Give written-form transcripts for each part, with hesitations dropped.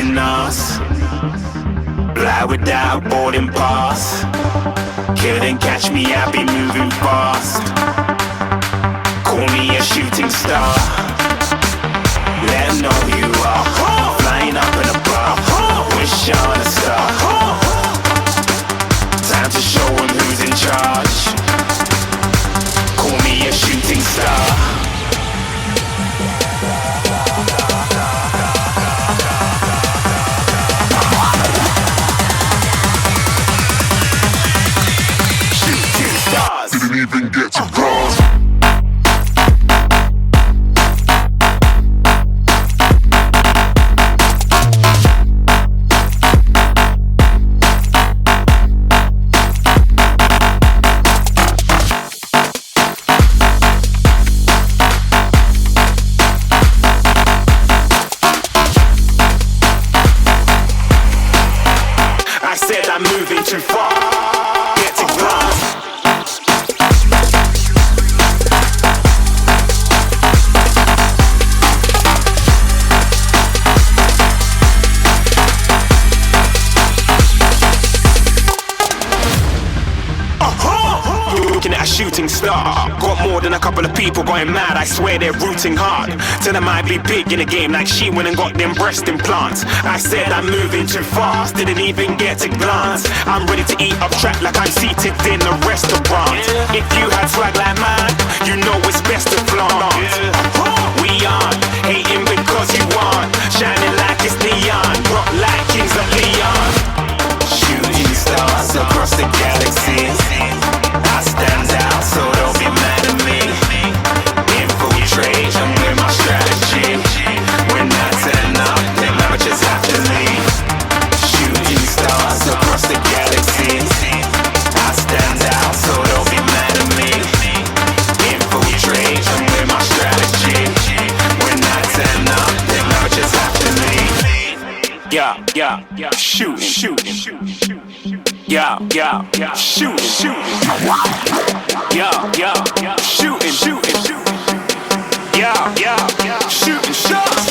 broken arms. Fly without boarding pass. Couldn't catch me, I'd be moving fast. Call me a shooting star. Let 'em know who you are. Flying up in a bar. Wish on a star. Time to show 'em who's in charge. Call me a shooting star. Didn't even get to cross. I said I'm moving too far. Get to glass. Looking at a shooting star. Got more than a couple of people going mad. I swear they're rooting hard. Tell them I'd be big in the game like she went and got them breast implants. I said I'm moving too fast. Didn't even get to glance. I'm ready to eat up track like I'm seated in a restaurant. If you had swag like mine, you know it's best to flaunt. We aren't hating because you aren't. Shining like it's neon. Rock like kings of Leon. Shooting stars across the galaxy. I stand out, so don't be mad at me. Infiltrate, I'm with my strategy. When I turn up, then I just have to leave. Shooting stars across the galaxy. I stand out, so don't be mad at me. Infiltrate, I'm with my strategy. When I turn up, then I just have to leave. Yeah, shooting. Yeah, shooting. Yeah, shooting. Yeah, shooting shots.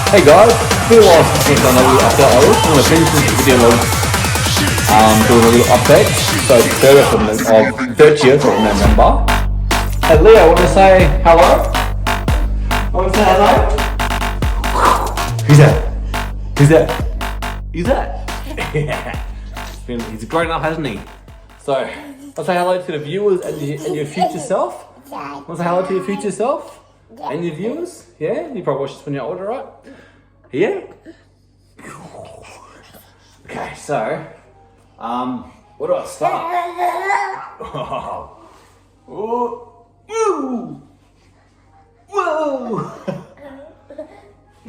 Hey guys, it's been a while since we've done a little update. I just want to finish this video doing a little update. So it's 30th of November. Hey Leo, I want to say hello. Who's that? He's grown up, hasn't he? So, I'll say hello to the viewers and your future self. Want to say hello to your future self? And your viewers? Yeah? You probably watch this when you're older, right? Yeah? Okay, so, where do I start? Whoa!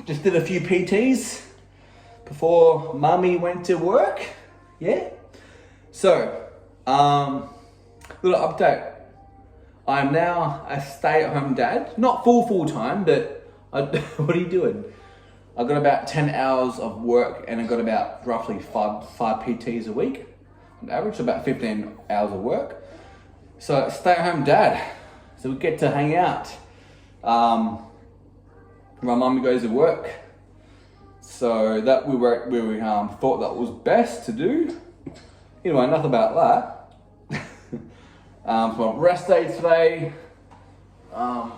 Just did a few PTs before Mummy went to work. Yeah? So, little update. I'm now a stay-at-home dad. Not full-time, but what are you doing? I got about 10 hours of work and I got about roughly five PTs a week. On average, about 15 hours of work. So, stay-at-home dad. So we get to hang out. My mum goes to work. So that we thought that was best to do. Anyway, enough about that. So rest day today. I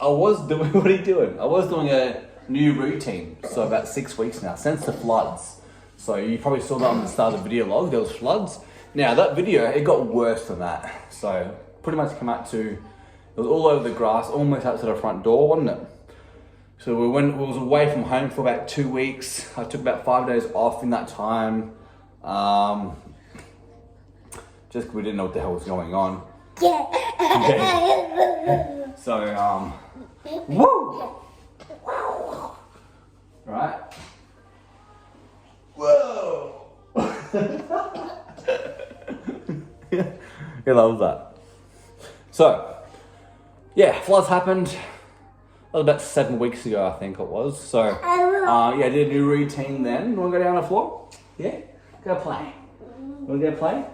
was doing, what are you doing? I was doing a new routine. So about 6 weeks now, since the floods. So you probably saw that on the start of the video log, there was floods. Now that video, it got worse than that. So pretty much came out to, it was all over the grass, almost out to the front door, wasn't it? So we was away from home for about 2 weeks. I took about 5 days off in that time. Just 'cause we didn't know what the hell was going on. Yeah. So, woo! Right? Whoa! Yeah, that was that. So, yeah, floods happened. That was about 7 weeks ago, I think it was. So, yeah, I did a new routine then. You want to go down the floor? Yeah? Go play. Want to go play?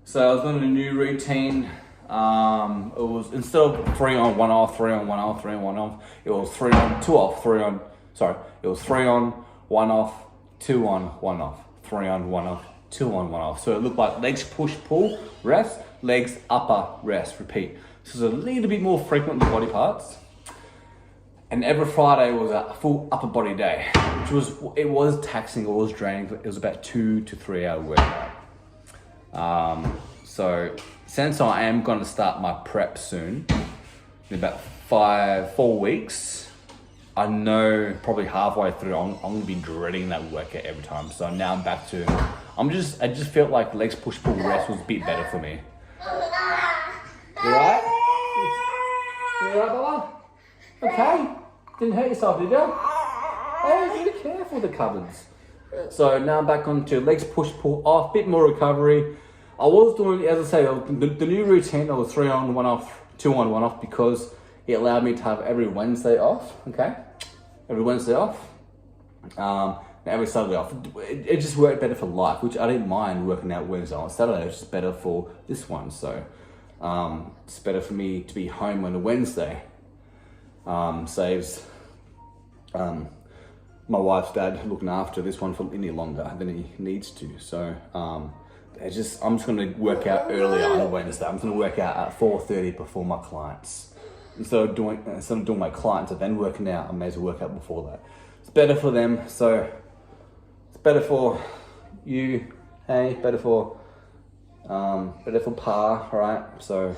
So I was doing a new routine. It was, instead of 3 on, 1 off, 3 on, 1 off, 3 on, 1 off, it was 3 on, 2 off, 3 on, sorry, it was 3 on, 1 off, 2 on, 1 off, 3 on, 1 off, 2 on, 1 off. So it looked like legs push, pull, rest, legs, upper, rest, repeat. So it's a little bit more frequent with body parts. And every Friday was a full upper body day, which was taxing, it was draining, but it was about 2 to 3 hour workout. So since I am going to start my prep soon, in about 4 weeks, I know probably halfway through I'm going to be dreading that workout every time. So now I'm back to, I just felt like legs push pull rest was a bit better for me. You alright? You alright, Bella? Okay. Didn't hurt yourself, did you? Oh, be careful with the cupboards. So now I'm back onto legs push pull off, bit more recovery. I was doing, as I say, the new routine, I was 3 on, 1 off, 2 on, 1 off, because it allowed me to have every Wednesday off, okay? Every Wednesday off. Every Saturday off. It just worked better for life, which I didn't mind working out Wednesday on Saturday. It was just better for this one. So it's better for me to be home on a Wednesday. Saves my wife's dad looking after this one for any longer than he needs to. So I'm just going to work out earlier on a Wednesday. I'm going to work out at 4:30 before my clients. Instead of doing my clients and then working out, I may as well work out before that. It's better for them, so it's better for you, hey, better for Pa, alright? So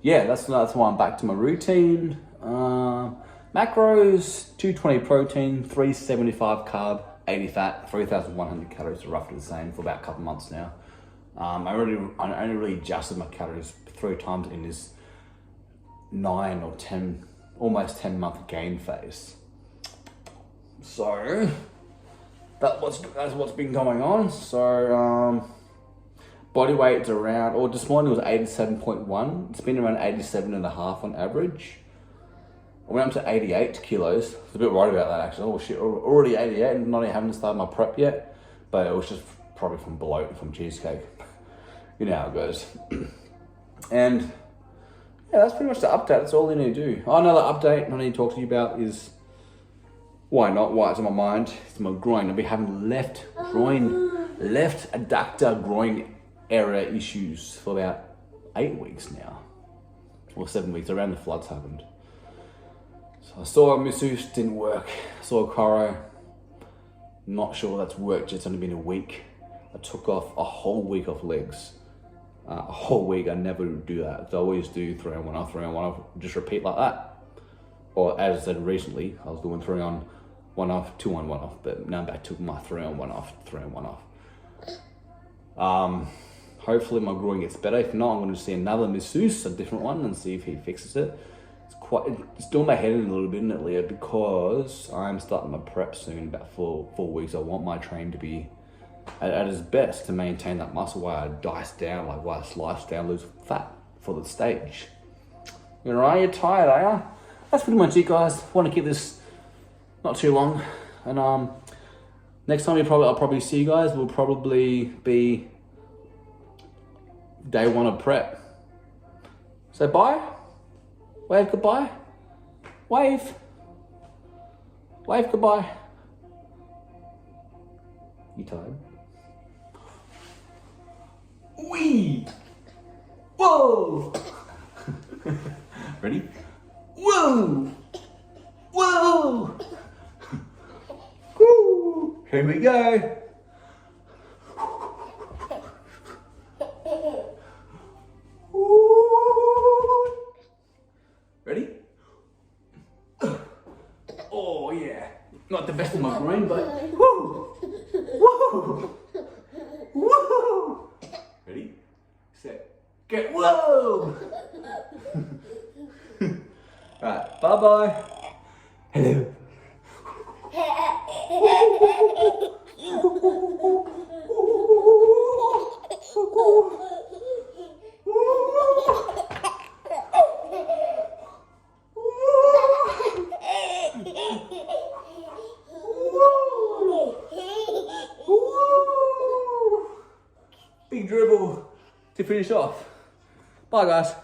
yeah, that's why I'm back to my routine. Macros, 220 protein, 375 carb, 80 fat, 3,100 calories, are roughly the same for about a couple months now. I only really adjusted my calories 3 times in this 9 or 10, almost 10 month gain phase. So that's what's been going on. So body weight's around, or this morning was 87.1. It's been around 87.5 on average. I went up to 88 kilos. I was a bit worried about that actually. Oh shit, already 88 and not even having started my prep yet. But it was just probably from bloat from cheesecake. You know how it goes. And yeah, that's pretty much the update. That's all I need to do. Oh, another update I need to talk to you about is why it's on my mind. It's my groin. I've been having left adductor groin area issues for about 8 weeks now. Or 7 weeks, around the floods happened. So I saw a masseuse, didn't work. I saw a chiro, not sure that's worked, it's only been a week. I took off a whole week off legs. A whole week, I never do that. I always do 3 on 1 off, 3 on 1 off, just repeat like that. Or as I said recently, I was doing 3 on 1 off, 2 on 1 off, but now I'm back to my 3 on 1 off, 3 on 1 off. Hopefully my groin gets better. If not, I'm going to see another masseuse, a different one, and see if he fixes it. It's doing my head in a little bit, isn't it, Leah? Because I'm starting my prep soon, about 4 weeks. I want my training to be at its best to maintain that muscle while I dice down, like while I slice down, lose fat for the stage. You know, you're tired, are you? That's pretty much it, guys. I want to keep this not too long. And next time I'll probably see you guys will probably be day 1 of prep. Say bye. Wave goodbye. Wave. Wave goodbye. You tired? Wee! Whoa! Ready? Whoa! Whoa! Woo! Here we go. Ready? Oh yeah. Not the best of my brain, but woo! Woo! Woo! Ready? Set. Get. Whoa! Alright, bye-bye. Hello. Big to finish off. Bye guys.